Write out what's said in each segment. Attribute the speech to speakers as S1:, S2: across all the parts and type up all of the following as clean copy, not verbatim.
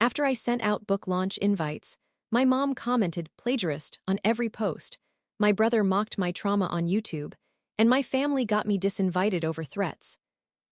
S1: After I sent out book launch invites, my mom commented plagiarist on every post, my brother mocked my trauma on YouTube, and my family got me disinvited over threats.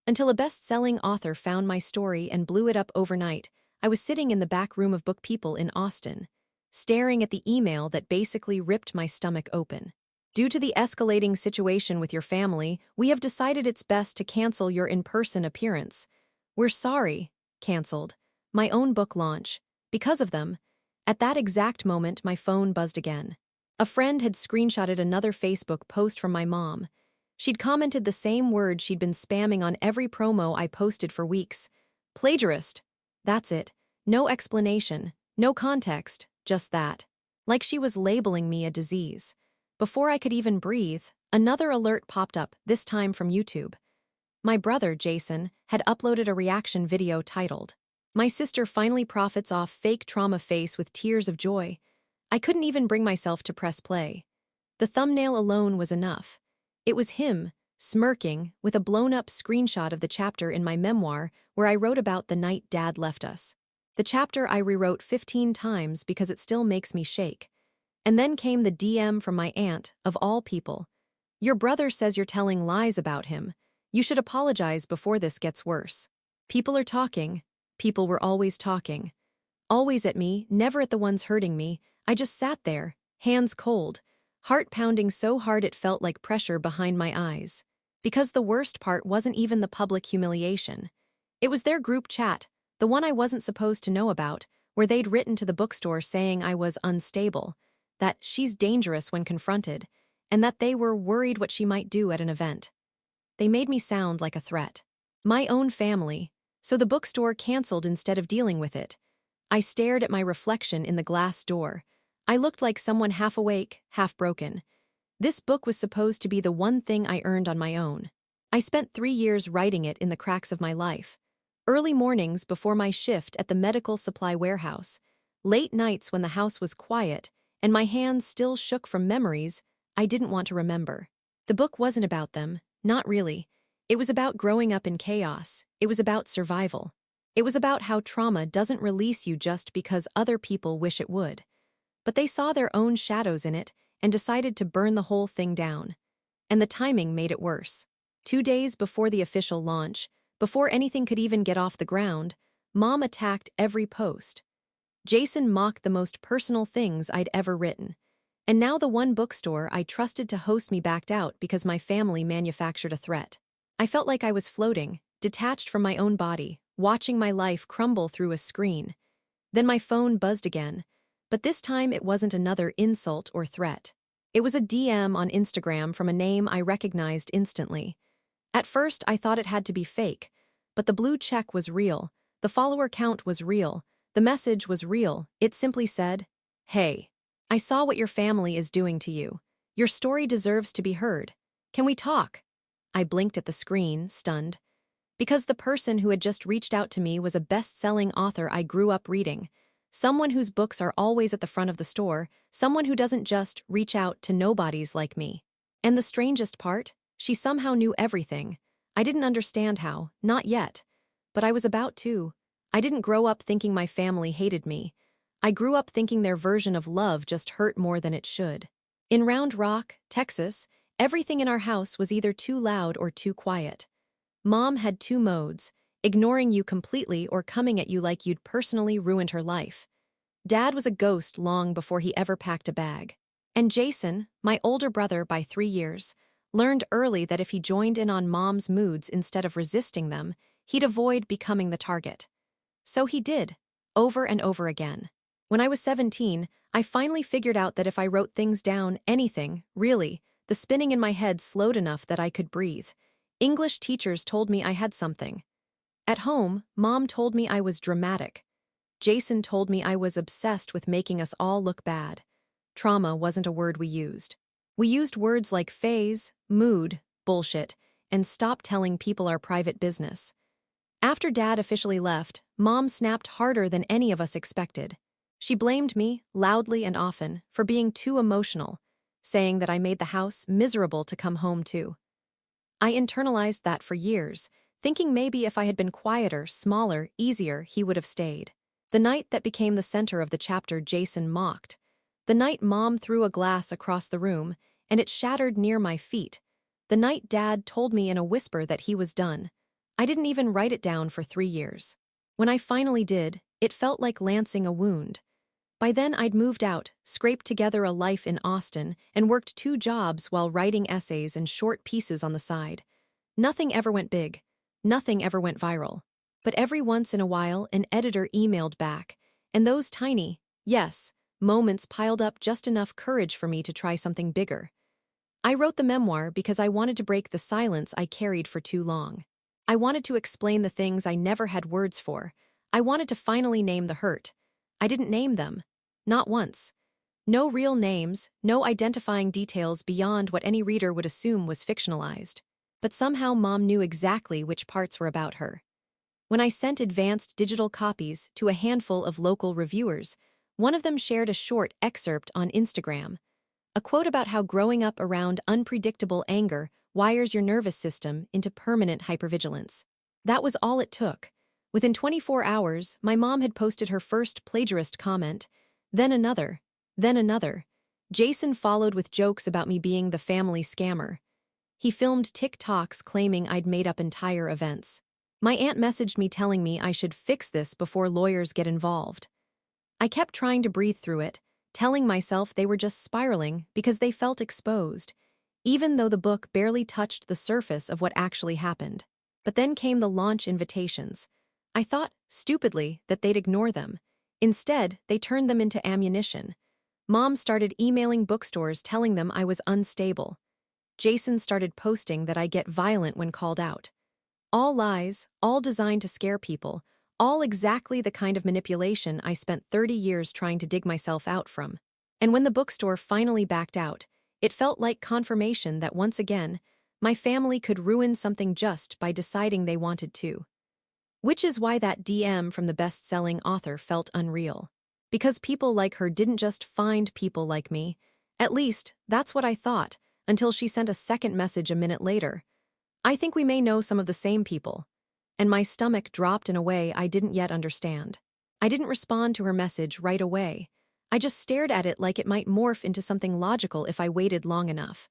S1: Until a best-selling author found my story and blew it up overnight, I was sitting in the back room of Book People in Austin, staring at the email that basically ripped my stomach open. Due to the escalating situation with your family, we have decided it's best to cancel your in-person appearance. We're sorry. Canceled. My own book launch. Because of them. At that exact moment, my phone buzzed again. A friend had screenshotted another Facebook post from my mom. She'd commented the same words she'd been spamming on every promo I posted for weeks. Plagiarist. That's it. No explanation. No context. Just that. Like she was labeling me a disease. Before I could even breathe, another alert popped up, this time from YouTube. My brother, Jason, had uploaded a reaction video titled, "My sister finally profits off fake trauma face with tears of joy." I couldn't even bring myself to press play. The thumbnail alone was enough. It was him, smirking, with a blown-up screenshot of the chapter in my memoir where I wrote about the night Dad left us. The chapter I rewrote 15 times because it still makes me shake. And then came the DM from my aunt, of all people. "Your brother says you're telling lies about him. You should apologize before this gets worse." People are talking. People were always talking. Always at me, never at the ones hurting me. I just sat there, hands cold, heart pounding so hard it felt like pressure behind my eyes. Because the worst part wasn't even the public humiliation. It was their group chat, the one I wasn't supposed to know about, where they'd written to the bookstore saying I was unstable, that she's dangerous when confronted, and that they were worried what she might do at an event. They made me sound like a threat. My own family, so the bookstore canceled instead of dealing with it. I stared at my reflection in the glass door. I looked like someone half awake, half broken. This book was supposed to be the one thing I earned on my own. I spent 3 years writing it in the cracks of my life. Early mornings before my shift at the medical supply warehouse, late nights when the house was quiet, and my hands still shook from memories I didn't want to remember. The book wasn't about them, not really. It was about growing up in chaos. It was about survival. It was about how trauma doesn't release you just because other people wish it would. But they saw their own shadows in it and decided to burn the whole thing down. And the timing made it worse. 2 days before the official launch, before anything could even get off the ground, Mom attacked every post. Jason mocked the most personal things I'd ever written. And now the one bookstore I trusted to host me backed out because my family manufactured a threat. I felt like I was floating, detached from my own body, watching my life crumble through a screen. Then my phone buzzed again, but this time it wasn't another insult or threat. It was a DM on Instagram from a name I recognized instantly. At first, I thought it had to be fake, but the blue check was real, the follower count was real, the message was real. It simply said, "Hey, I saw what your family is doing to you. Your story deserves to be heard. Can we talk?" I blinked at the screen, stunned. Because the person who had just reached out to me was a best-selling author I grew up reading. Someone whose books are always at the front of the store, someone who doesn't just reach out to nobodies like me. And the strangest part? She somehow knew everything. I didn't understand how, not yet. But I was about to. I didn't grow up thinking my family hated me. I grew up thinking their version of love just hurt more than it should. In Round Rock, Texas, everything in our house was either too loud or too quiet. Mom had 2 modes, ignoring you completely or coming at you like you'd personally ruined her life. Dad was a ghost long before he ever packed a bag. And Jason, my older brother by 3 years, learned early that if he joined in on Mom's moods instead of resisting them, he'd avoid becoming the target. So he did, over and over again. When I was 17, I finally figured out that if I wrote things down, anything, really, the spinning in my head slowed enough that I could breathe. English teachers told me I had something. At home, Mom told me I was dramatic. Jason told me I was obsessed with making us all look bad. Trauma wasn't a word we used. We used words like phase, mood, bullshit, and stop telling people our private business. After Dad officially left, Mom snapped harder than any of us expected. She blamed me, loudly and often, for being too emotional, saying that I made the house miserable to come home to. I internalized that for years, thinking maybe if I had been quieter, smaller, easier, he would have stayed. The night that became the center of the chapter Jason mocked. The night Mom threw a glass across the room, and it shattered near my feet. The night Dad told me in a whisper that he was done. I didn't even write it down for 3 years. When I finally did, it felt like lancing a wound. By then I'd moved out, scraped together a life in Austin, and worked 2 jobs while writing essays and short pieces on the side. Nothing ever went big. Nothing ever went viral. But every once in a while, an editor emailed back, and those tiny, yes, moments piled up just enough courage for me to try something bigger. I wrote the memoir because I wanted to break the silence I carried for too long. I wanted to explain the things I never had words for. I wanted to finally name the hurt. I didn't name them. Not once. No real names, no identifying details beyond what any reader would assume was fictionalized. But somehow Mom knew exactly which parts were about her. When I sent advanced digital copies to a handful of local reviewers, one of them shared a short excerpt on Instagram. A quote about how growing up around unpredictable anger wires your nervous system into permanent hypervigilance. That was all it took. Within 24 hours, my mom had posted her first plagiarist comment, then another, then another. Jason followed with jokes about me being the family scammer. He filmed TikToks claiming I'd made up entire events. My aunt messaged me telling me I should fix this before lawyers get involved. I kept trying to breathe through it, telling myself they were just spiraling because they felt exposed, even though the book barely touched the surface of what actually happened. But then came the launch invitations. I thought, stupidly, that they'd ignore them. Instead, they turned them into ammunition. Mom started emailing bookstores telling them I was unstable. Jason started posting that I get violent when called out. All lies, all designed to scare people, all exactly the kind of manipulation I spent 30 years trying to dig myself out from. And when the bookstore finally backed out, it felt like confirmation that once again, my family could ruin something just by deciding they wanted to. Which is why that DM from the best-selling author felt unreal. Because people like her didn't just find people like me. At least, that's what I thought, until she sent a second message a minute later. I think we may know some of the same people. And my stomach dropped in a way I didn't yet understand. I didn't respond to her message right away. I just stared at it like it might morph into something logical if I waited long enough.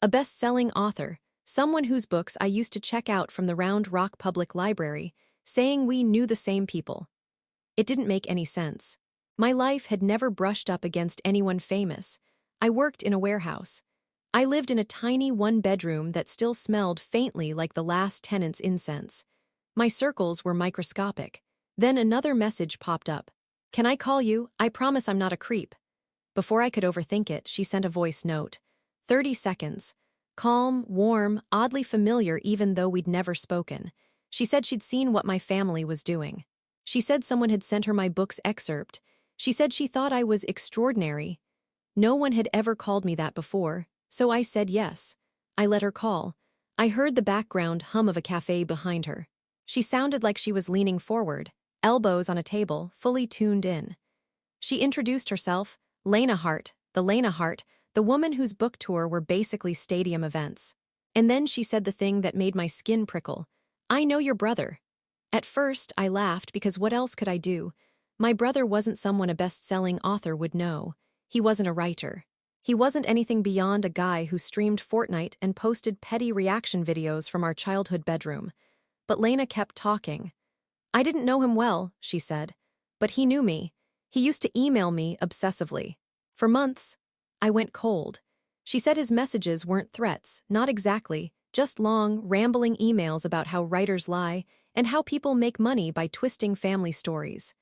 S1: A best-selling author, someone whose books I used to check out from the Round Rock Public Library, saying we knew the same people. It didn't make any sense. My life had never brushed up against anyone famous. I worked in a warehouse. I lived in a tiny one-bedroom that still smelled faintly like the last tenant's incense. My circles were microscopic. Then another message popped up. "Can I call you? I promise I'm not a creep." Before I could overthink it, she sent a voice note. 30 seconds. Calm, warm, oddly familiar even though we'd never spoken. She said she'd seen what my family was doing. She said someone had sent her my book's excerpt. She said she thought I was extraordinary. No one had ever called me that before, so I said yes. I let her call. I heard the background hum of a cafe behind her. She sounded like she was leaning forward, elbows on a table, fully tuned in. She introduced herself, Lena Hart, the woman whose book tour were basically stadium events. And then she said the thing that made my skin prickle. "I know your brother." At first, I laughed because what else could I do? My brother wasn't someone a best-selling author would know. He wasn't a writer. He wasn't anything beyond a guy who streamed Fortnite and posted petty reaction videos from our childhood bedroom. But Lena kept talking. "I didn't know him well," she said. "But he knew me. He used to email me obsessively. For months." I went cold. She said his messages weren't threats, not exactly, just long, rambling emails about how writers lie and how people make money by twisting family stories.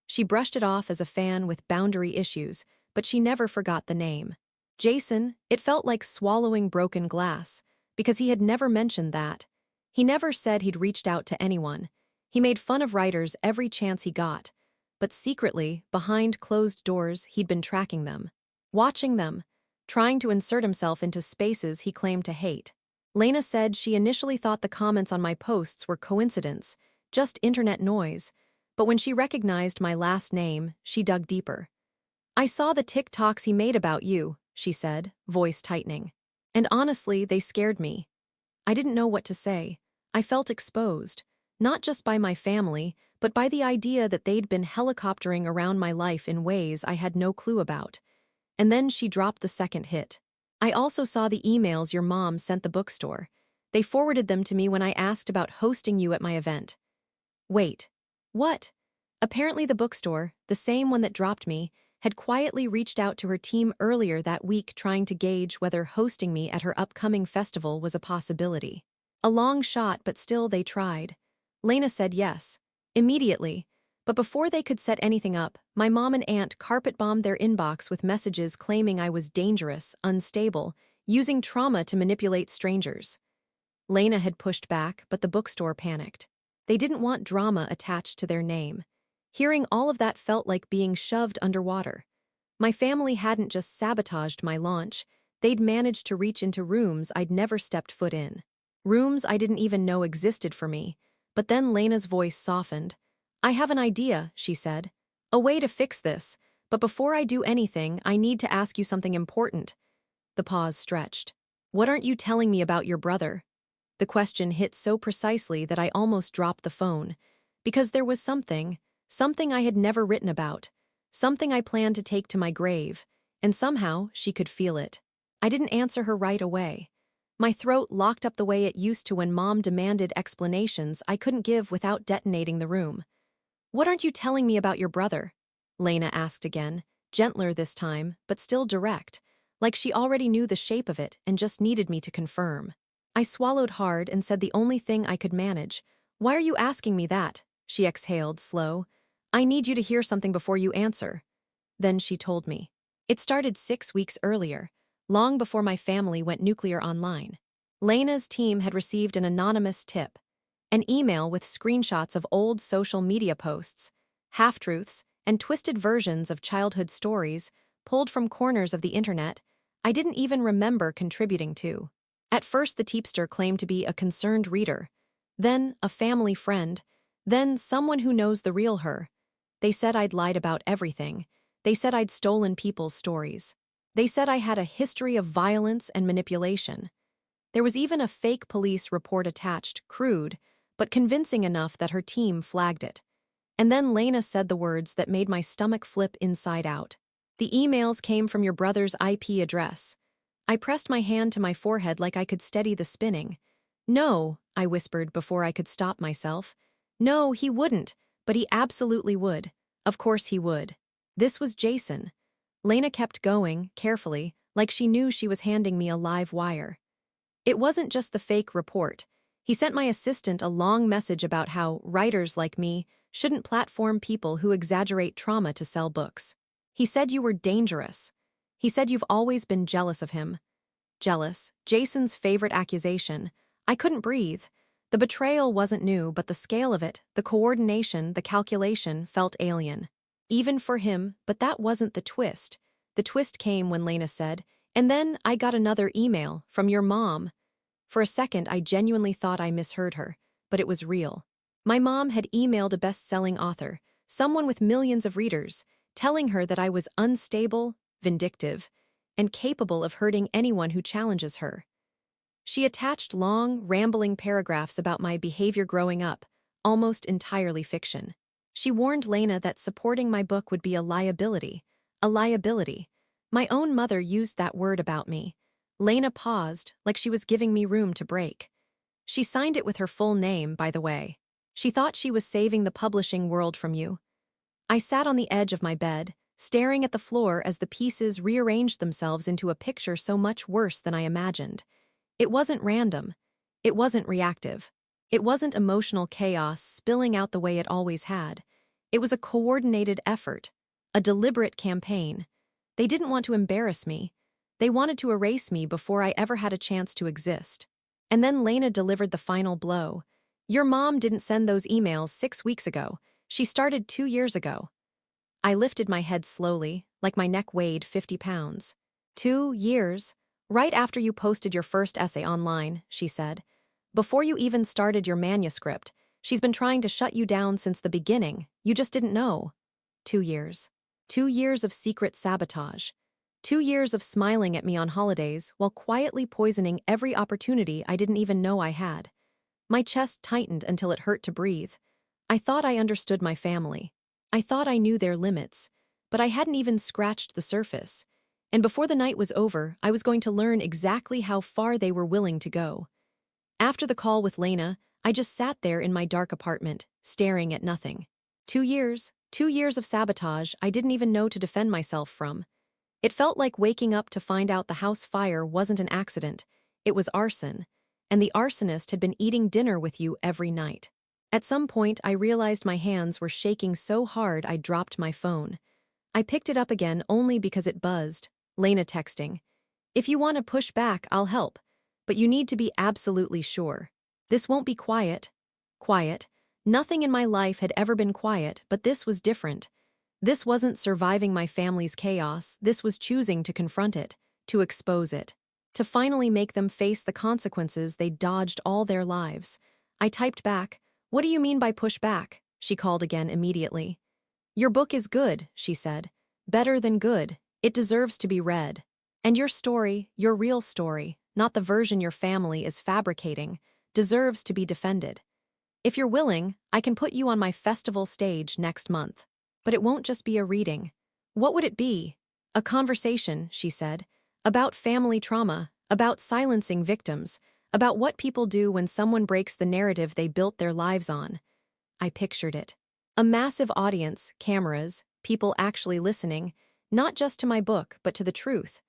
S1: She brushed it off as a fan with boundary issues, but she never forgot the name. Jason, it felt like swallowing broken glass, because he had never mentioned that. He never said he'd reached out to anyone. He made fun of writers every chance he got. But secretly, behind closed doors, he'd been tracking them. Watching them. Trying to insert himself into spaces he claimed to hate. Lena said she initially thought the comments on my posts were coincidence, just internet noise. But when she recognized my last name, she dug deeper. "I saw the TikToks he made about you," she said, voice tightening. "And honestly, they scared me." I didn't know what to say. I felt exposed, not just by my family, but by the idea that they'd been helicoptering around my life in ways I had no clue about. And then she dropped the second hit. I also saw the emails your mom sent the bookstore. They forwarded them to me when I asked about hosting you at my event. Wait. What? Apparently the bookstore, the same one that dropped me, had quietly reached out to her team earlier that week trying to gauge whether hosting me at her upcoming festival was a possibility. A long shot, but still they tried. Lena said yes. Immediately. But before they could set anything up, my mom and aunt carpet-bombed their inbox with messages claiming I was dangerous, unstable, using trauma to manipulate strangers. Lena had pushed back, but the bookstore panicked. They didn't want drama attached to their name. Hearing all of that felt like being shoved underwater. My family hadn't just sabotaged my launch, they'd managed to reach into rooms I'd never stepped foot in. Rooms I didn't even know existed for me. But then Lena's voice softened. I have an idea, she said. A way to fix this, but before I do anything, I need to ask you something important. The pause stretched. What aren't you telling me about your brother? The question hit so precisely that I almost dropped the phone. Because there was something I had never written about, something I planned to take to my grave, and somehow she could feel it. I didn't answer her right away. My throat locked up the way it used to when Mom demanded explanations I couldn't give without detonating the room. What aren't you telling me about your brother? Lena asked again, gentler this time, but still direct, like she already knew the shape of it and just needed me to confirm. I swallowed hard and said the only thing I could manage. Why are you asking me that? She exhaled, slow. I need you to hear something before you answer. Then she told me. It started 6 weeks earlier, long before my family went nuclear online. Lena's team had received an anonymous tip, an email with screenshots of old social media posts, half-truths, and twisted versions of childhood stories pulled from corners of the internet I didn't even remember contributing to. At first the teepster claimed to be a concerned reader, then a family friend, then someone who knows the real her. They said I'd lied about everything. They said I'd stolen people's stories. They said I had a history of violence and manipulation. There was even a fake police report attached, crude, but convincing enough that her team flagged it. And then Lena said the words that made my stomach flip inside out. The emails came from your brother's IP address. I pressed my hand to my forehead like I could steady the spinning. No, I whispered before I could stop myself. No, he wouldn't, but he absolutely would. Of course he would. This was Jason. Lena kept going, carefully, like she knew she was handing me a live wire. It wasn't just the fake report. He sent my assistant a long message about how writers like me shouldn't platform people who exaggerate trauma to sell books. He said you were dangerous. He said you've always been jealous of him. Jealous, Jason's favorite accusation. I couldn't breathe. The betrayal wasn't new, but the scale of it, the coordination, the calculation felt alien. Even for him, but that wasn't the twist. The twist came when Lena said, and then I got another email from your mom. For a second, I genuinely thought I misheard her, but it was real. My mom had emailed a best-selling author, someone with millions of readers, telling her that I was unstable, vindictive, and capable of hurting anyone who challenges her. She attached long, rambling paragraphs about my behavior growing up, almost entirely fiction. She warned Lena that supporting my book would be a liability. A liability. My own mother used that word about me. Lena paused, like she was giving me room to break. She signed it with her full name, by the way. She thought she was saving the publishing world from you. I sat on the edge of my bed, staring at the floor as the pieces rearranged themselves into a picture so much worse than I imagined. It wasn't random. It wasn't reactive. It wasn't emotional chaos spilling out the way it always had. It was a coordinated effort, a deliberate campaign. They didn't want to embarrass me. They wanted to erase me before I ever had a chance to exist. And then Lena delivered the final blow. Your mom didn't send those emails 6 weeks ago. She started 2 years ago. I lifted my head slowly, like my neck weighed 50 pounds. 2 years? Right after you posted your first essay online, she said. Before you even started your manuscript, she's been trying to shut you down since the beginning. You just didn't know. 2 years. 2 years of secret sabotage. 2 years of smiling at me on holidays while quietly poisoning every opportunity I didn't even know I had. My chest tightened until it hurt to breathe. I thought I understood my family. I thought I knew their limits, but I hadn't even scratched the surface. And before the night was over, I was going to learn exactly how far they were willing to go. After the call with Lena, I just sat there in my dark apartment, staring at nothing. 2 years, 2 years of sabotage I didn't even know to defend myself from. It felt like waking up to find out the house fire wasn't an accident, it was arson, and the arsonist had been eating dinner with you every night. At some point, I realized my hands were shaking so hard I dropped my phone. I picked it up again only because it buzzed. Lena texting. If you want to push back, I'll help, but you need to be absolutely sure. This won't be quiet. Quiet. Nothing in my life had ever been quiet, but this was different. This wasn't surviving my family's chaos, this was choosing to confront it, to expose it, to finally make them face the consequences they dodged all their lives. I typed back, "What do you mean by push back?" She called again immediately. "Your book is good," she said. "Better than good. It deserves to be read. And your story, your real story, not the version your family is fabricating, deserves to be defended. If you're willing, I can put you on my festival stage next month. But it won't just be a reading. What would it be? A conversation," she said, "about family trauma, about silencing victims, about what people do when someone breaks the narrative they built their lives on." I pictured it. A massive audience, cameras, people actually listening, not just to my book, but to the truth.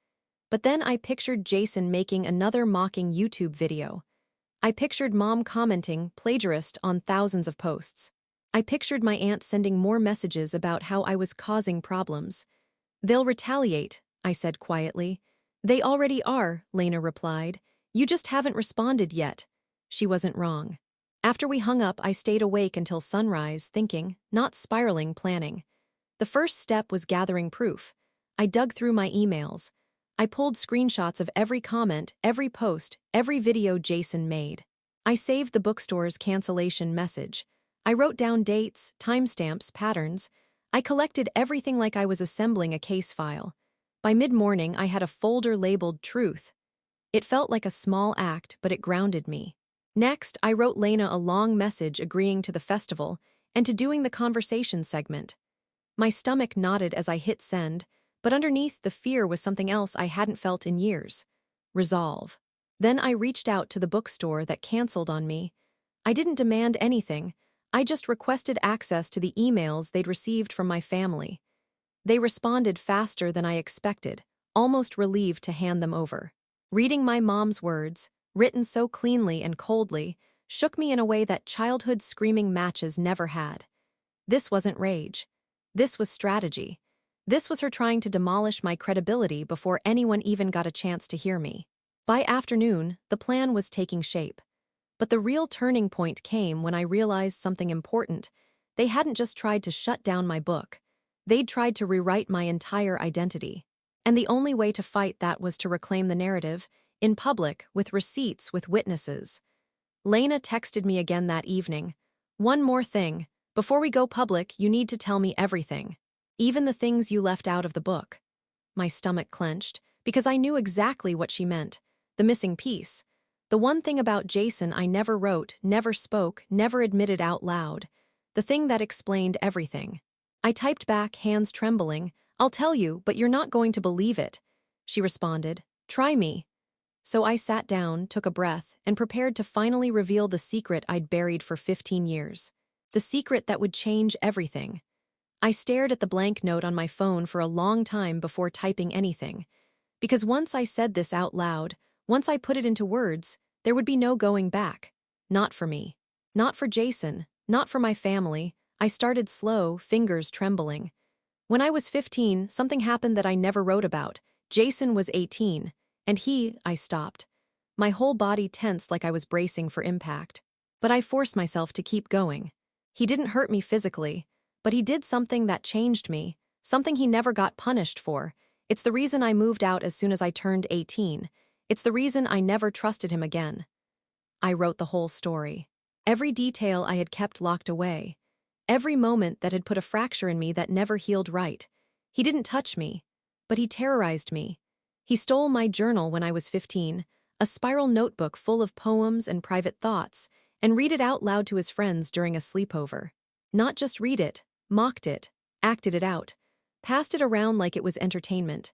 S1: But then I pictured Jason making another mocking YouTube video. I pictured Mom commenting "plagiarist" on thousands of posts. I pictured my aunt sending more messages about how I was causing problems. "They'll retaliate," I said quietly. "They already are," Lena replied. "You just haven't responded yet." She wasn't wrong. After we hung up, I stayed awake until sunrise, thinking, not spiraling, planning. The first step was gathering proof. I dug through my emails. I pulled screenshots of every comment, every post, every video Jason made. I saved the bookstore's cancellation message. I wrote down dates, timestamps, patterns. I collected everything like I was assembling a case file. By mid-morning, I had a folder labeled Truth. It felt like a small act, but it grounded me. Next, I wrote Lena a long message agreeing to the festival and to doing the conversation segment. My stomach knotted as I hit send, but underneath the fear was something else I hadn't felt in years. Resolve. Then I reached out to the bookstore that canceled on me. I didn't demand anything. I just requested access to the emails they'd received from my family. They responded faster than I expected, almost relieved to hand them over. Reading my mom's words, written so cleanly and coldly, shook me in a way that childhood screaming matches never had. This wasn't rage. This was strategy. This was her trying to demolish my credibility before anyone even got a chance to hear me. By afternoon, the plan was taking shape. But the real turning point came when I realized something important. They hadn't just tried to shut down my book. They'd tried to rewrite my entire identity. And the only way to fight that was to reclaim the narrative, in public, with receipts, with witnesses. Lena texted me again that evening. "One more thing. Before we go public, you need to tell me everything. Even the things you left out of the book." My stomach clenched, because I knew exactly what she meant. The missing piece. The one thing about Jason I never wrote, never spoke, never admitted out loud. The thing that explained everything. I typed back, hands trembling, "I'll tell you, but you're not going to believe it." She responded, "Try me." So I sat down, took a breath, and prepared to finally reveal the secret I'd buried for 15 years. The secret that would change everything. I stared at the blank note on my phone for a long time before typing anything. Because once I said this out loud, once I put it into words, there would be no going back. Not for me. Not for Jason. Not for my family. I started slow, fingers trembling. When I was 15, something happened that I never wrote about. Jason was 18. And I stopped. My whole body tensed like I was bracing for impact. But I forced myself to keep going. He didn't hurt me physically, but he did something that changed me, something he never got punished for. It's the reason I moved out as soon as I turned 18. It's the reason I never trusted him again. I wrote the whole story. Every detail I had kept locked away. Every moment that had put a fracture in me that never healed right. He didn't touch me, but he terrorized me. He stole my journal when I was 15, a spiral notebook full of poems and private thoughts, and read it out loud to his friends during a sleepover. Not just read it, mocked it, acted it out, passed it around like it was entertainment.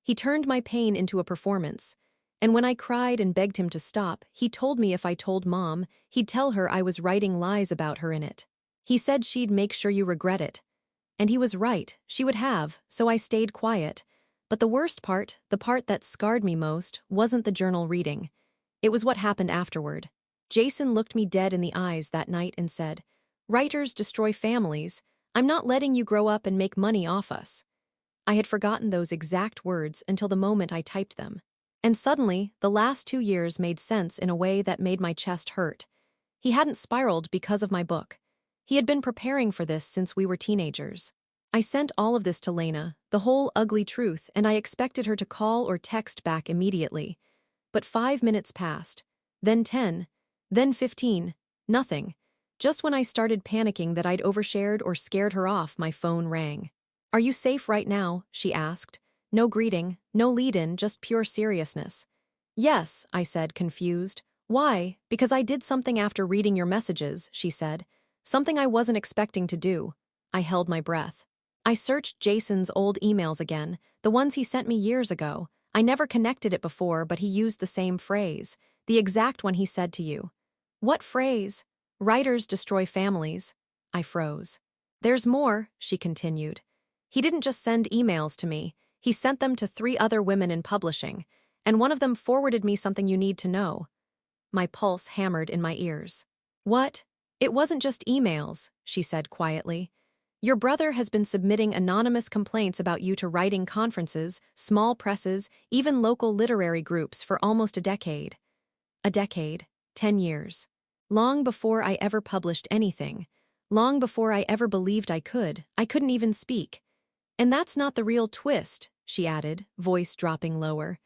S1: He turned my pain into a performance. And when I cried and begged him to stop, he told me if I told Mom, he'd tell her I was writing lies about her in it. He said she'd make sure you regret it. And he was right, she would have, so I stayed quiet. But the worst part, the part that scarred me most, wasn't the journal reading. It was what happened afterward. Jason looked me dead in the eyes that night and said, "Writers destroy families. I'm not letting you grow up and make money off us." I had forgotten those exact words until the moment I typed them. And suddenly, the last 2 years made sense in a way that made my chest hurt. He hadn't spiraled because of my book. He had been preparing for this since we were teenagers. I sent all of this to Lena, the whole ugly truth, and I expected her to call or text back immediately. But 5 minutes passed, then 10, then 15, nothing. Just when I started panicking that I'd overshared or scared her off, my phone rang. "Are you safe right now?" she asked. No greeting, no lead-in, just pure seriousness. "Yes," I said, confused. "Why?" "Because I did something after reading your messages," she said. "Something I wasn't expecting to do." I held my breath. I searched Jason's old emails again, the ones he sent me years ago. I never connected it before, but he used the same phrase, the exact one he said to you. "What phrase?" "Writers destroy families." I froze. "There's more," she continued. "He didn't just send emails to me. He sent them to 3 other women in publishing, and one of them forwarded me something you need to know." My pulse hammered in my ears. "What?" "It wasn't just emails," she said quietly. "Your brother has been submitting anonymous complaints about you to writing conferences, small presses, even local literary groups for almost a decade. A decade, 10 years. Long before I ever published anything. Long before I ever believed I couldn't even speak. And that's not the real twist," she added, voice dropping lower.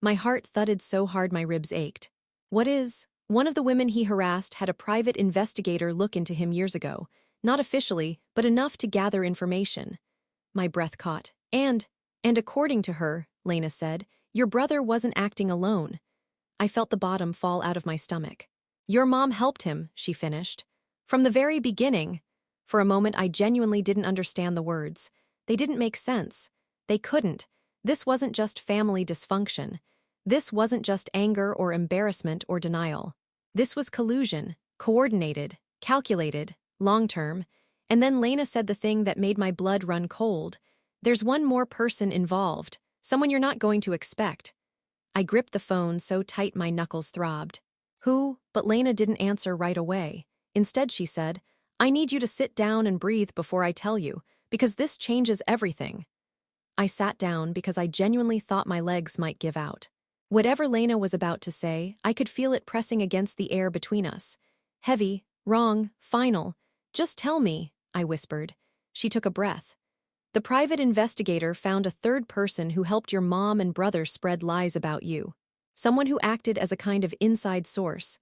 S1: My heart thudded so hard my ribs ached. "What is?" "One of the women he harassed had a private investigator look into him years ago. Not officially, but enough to gather information." My breath caught. And according to her," Lena said, "your brother wasn't acting alone." I felt the bottom fall out of my stomach. "Your mom helped him," she finished. "From the very beginning." For a moment I genuinely didn't understand the words. They didn't make sense. They couldn't. This wasn't just family dysfunction. This wasn't just anger or embarrassment or denial. This was collusion, coordinated, calculated, long-term. And then Lena said the thing that made my blood run cold. "There's one more person involved, someone you're not going to expect." I gripped the phone so tight my knuckles throbbed. "Who?" But Lena didn't answer right away. Instead she said, "I need you to sit down and breathe before I tell you, because this changes everything." I sat down because I genuinely thought my legs might give out. Whatever Lena was about to say, I could feel it pressing against the air between us. Heavy, wrong, final. "Just tell me," I whispered. She took a breath. "The private investigator found a third person who helped your mom and brother spread lies about you. Someone who acted as a kind of inside source."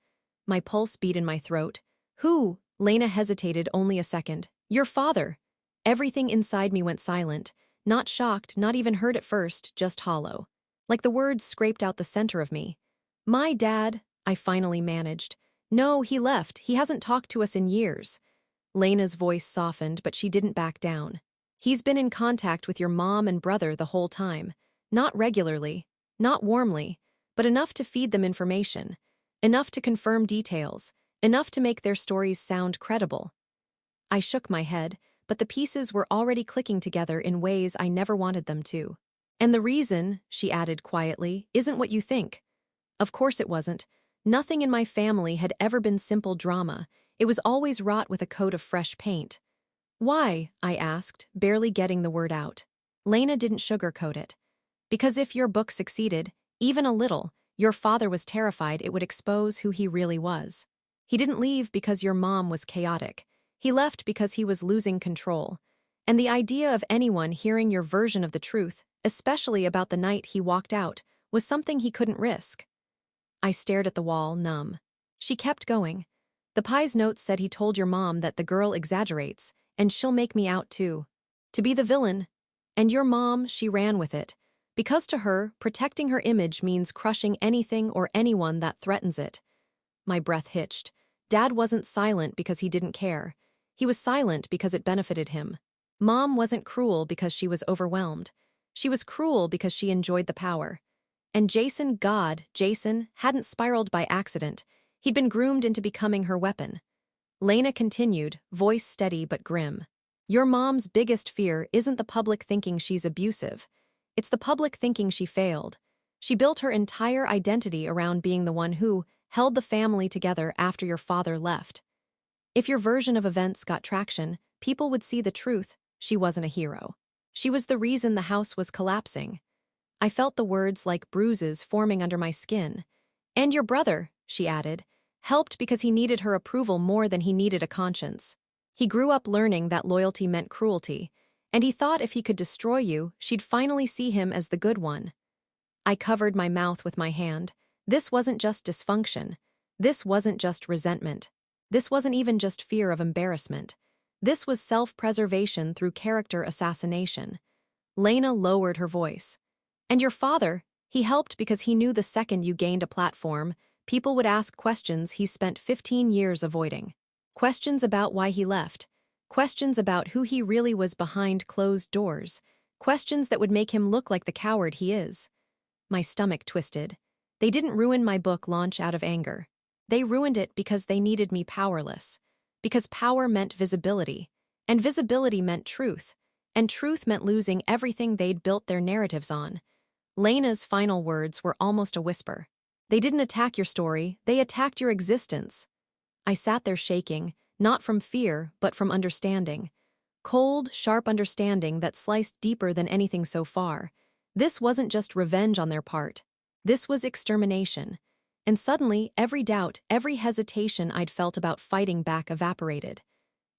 S1: My pulse beat in my throat. "Who?" Lena hesitated only a second. "Your father." Everything inside me went silent. Not shocked, not even hurt at first, just hollow. Like the words scraped out the center of me. "My dad," I finally managed. "No, he left. He hasn't talked to us in years." Lena's voice softened, but she didn't back down. "He's been in contact with your mom and brother the whole time. Not regularly, not warmly, but enough to feed them information. Enough to confirm details. Enough to make their stories sound credible." I shook my head, but the pieces were already clicking together in ways I never wanted them to. "And the reason," she added quietly, "isn't what you think." Of course it wasn't. Nothing in my family had ever been simple drama. It was always wrought with a coat of fresh paint. "Why?" I asked, barely getting the word out. Lena didn't sugarcoat it. "Because if your book succeeded, even a little, your father was terrified it would expose who he really was. He didn't leave because your mom was chaotic. He left because he was losing control. And the idea of anyone hearing your version of the truth, especially about the night he walked out, was something he couldn't risk." I stared at the wall, numb. She kept going. "The Pie's notes said he told your mom that the girl exaggerates, and she'll make me out too. To be the villain. And your mom, she ran with it. Because to her, protecting her image means crushing anything or anyone that threatens it." My breath hitched. Dad wasn't silent because he didn't care. He was silent because it benefited him. Mom wasn't cruel because she was overwhelmed. She was cruel because she enjoyed the power. And Jason, hadn't spiraled by accident. He'd been groomed into becoming her weapon. Lena continued, voice steady but grim. Your mom's biggest fear isn't the public thinking she's abusive. It's the public thinking she failed. She built her entire identity around being the one who held the family together after your father left. If your version of events got traction, people would see the truth. She wasn't a hero. She was the reason the house was collapsing. I felt the words like bruises forming under my skin. And your brother, she added, helped because he needed her approval more than he needed a conscience. He grew up learning that loyalty meant cruelty, and he thought if he could destroy you, she'd finally see him as the good one. I covered my mouth with my hand. This wasn't just dysfunction. This wasn't just resentment. This wasn't even just fear of embarrassment. This was self-preservation through character assassination. Lena lowered her voice. And your father, he helped because he knew the second you gained a platform, people would ask questions he spent 15 years avoiding. Questions about why he left. Questions about who he really was behind closed doors. Questions that would make him look like the coward he is. My stomach twisted. They didn't ruin my book launch out of anger. They ruined it because they needed me powerless. Because power meant visibility. And visibility meant truth. And truth meant losing everything they'd built their narratives on. Lena's final words were almost a whisper. They didn't attack your story, they attacked your existence. I sat there shaking, not from fear, but from understanding. Cold, sharp understanding that sliced deeper than anything so far. This wasn't just revenge on their part. This was extermination. And suddenly, every doubt, every hesitation I'd felt about fighting back evaporated.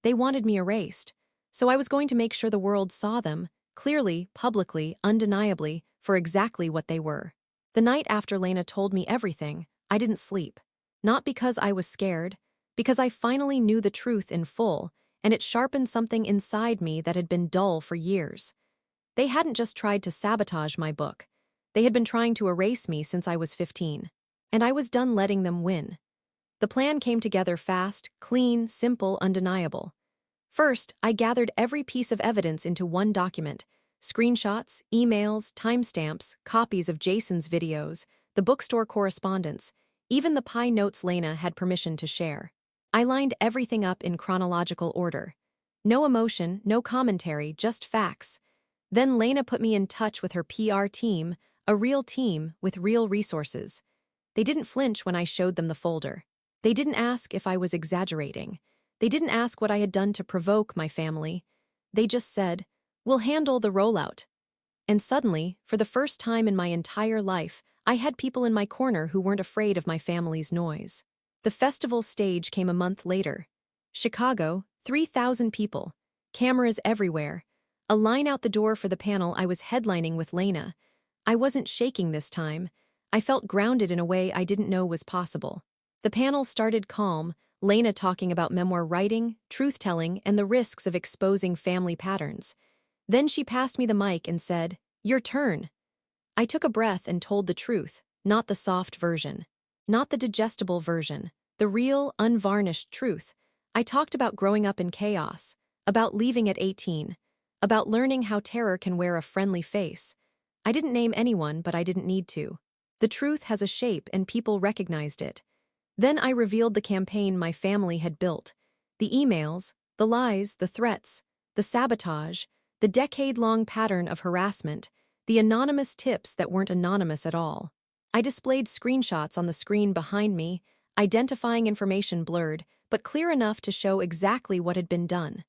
S1: They wanted me erased. So I was going to make sure the world saw them, clearly, publicly, undeniably, for exactly what they were. The night after Lena told me everything, I didn't sleep. Not because I was scared, because I finally knew the truth in full, and it sharpened something inside me that had been dull for years. They hadn't just tried to sabotage my book. They had been trying to erase me since I was 15. And I was done letting them win. The plan came together fast, clean, simple, undeniable. First, I gathered every piece of evidence into one document. Screenshots, emails, timestamps, copies of Jason's videos, the bookstore correspondence, even the pie notes Lena had permission to share. I lined everything up in chronological order. No emotion, no commentary, just facts. Then Lena put me in touch with her PR team, a real team with real resources. They didn't flinch when I showed them the folder. They didn't ask if I was exaggerating. They didn't ask what I had done to provoke my family. They just said, "We'll handle the rollout." And suddenly, for the first time in my entire life, I had people in my corner who weren't afraid of my family's noise. The festival stage came a month later. Chicago, 3,000 people. Cameras everywhere. A line out the door for the panel I was headlining with Lena. I wasn't shaking this time. I felt grounded in a way I didn't know was possible. The panel started calm, Lena talking about memoir writing, truth-telling, and the risks of exposing family patterns. Then she passed me the mic and said, "Your turn." I took a breath and told the truth, not the soft version, not the digestible version, the real, unvarnished truth. I talked about growing up in chaos, about leaving at 18, about learning how terror can wear a friendly face. I didn't name anyone, but I didn't need to. The truth has a shape and people recognized it. Then I revealed the campaign my family had built. The emails, the lies, the threats, the sabotage, the decade-long pattern of harassment, the anonymous tips that weren't anonymous at all. I displayed screenshots on the screen behind me, identifying information blurred, but clear enough to show exactly what had been done.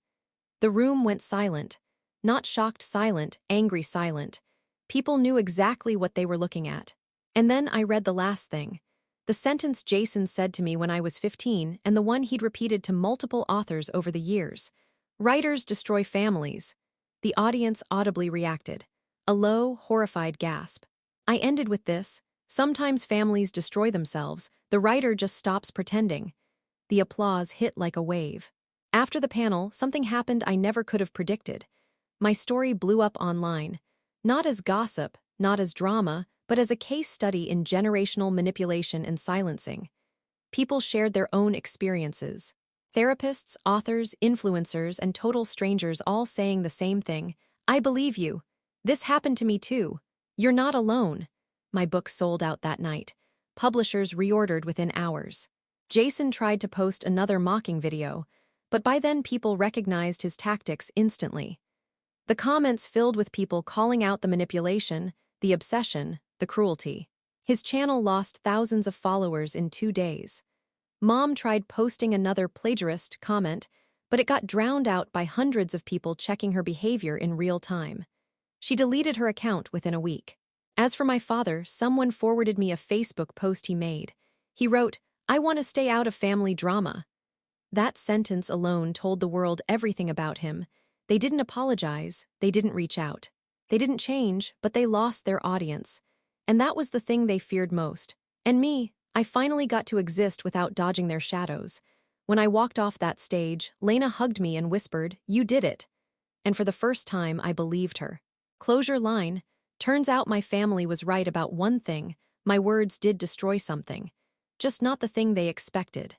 S1: The room went silent. Not shocked silent, angry silent. People knew exactly what they were looking at. And then I read the last thing. The sentence Jason said to me when I was 15 and the one he'd repeated to multiple authors over the years. Writers destroy families. The audience audibly reacted. A low, horrified gasp. I ended with this. Sometimes families destroy themselves. The writer just stops pretending. The applause hit like a wave. After the panel, something happened I never could have predicted. My story blew up online. Not as gossip, not as drama, but as a case study in generational manipulation and silencing. People shared their own experiences. Therapists, authors, influencers, and total strangers all saying the same thing. I believe you. This happened to me too. You're not alone. My book sold out that night. Publishers reordered within hours. Jason tried to post another mocking video, but by then people recognized his tactics instantly. The comments filled with people calling out the manipulation, the obsession, the cruelty. His channel lost thousands of followers in 2 days. Mom tried posting another plagiarist comment, but it got drowned out by hundreds of people checking her behavior in real time. She deleted her account within a week. As for my father, someone forwarded me a Facebook post he made. He wrote, "I want to stay out of family drama." That sentence alone told the world everything about him. They didn't apologize, they didn't reach out. They didn't change, but they lost their audience. And that was the thing they feared most. And me, I finally got to exist without dodging their shadows. When I walked off that stage, Lena hugged me and whispered, "You did it." And for the first time, I believed her. Closure line. Turns out my family was right about one thing. My words did destroy something. Just not the thing they expected.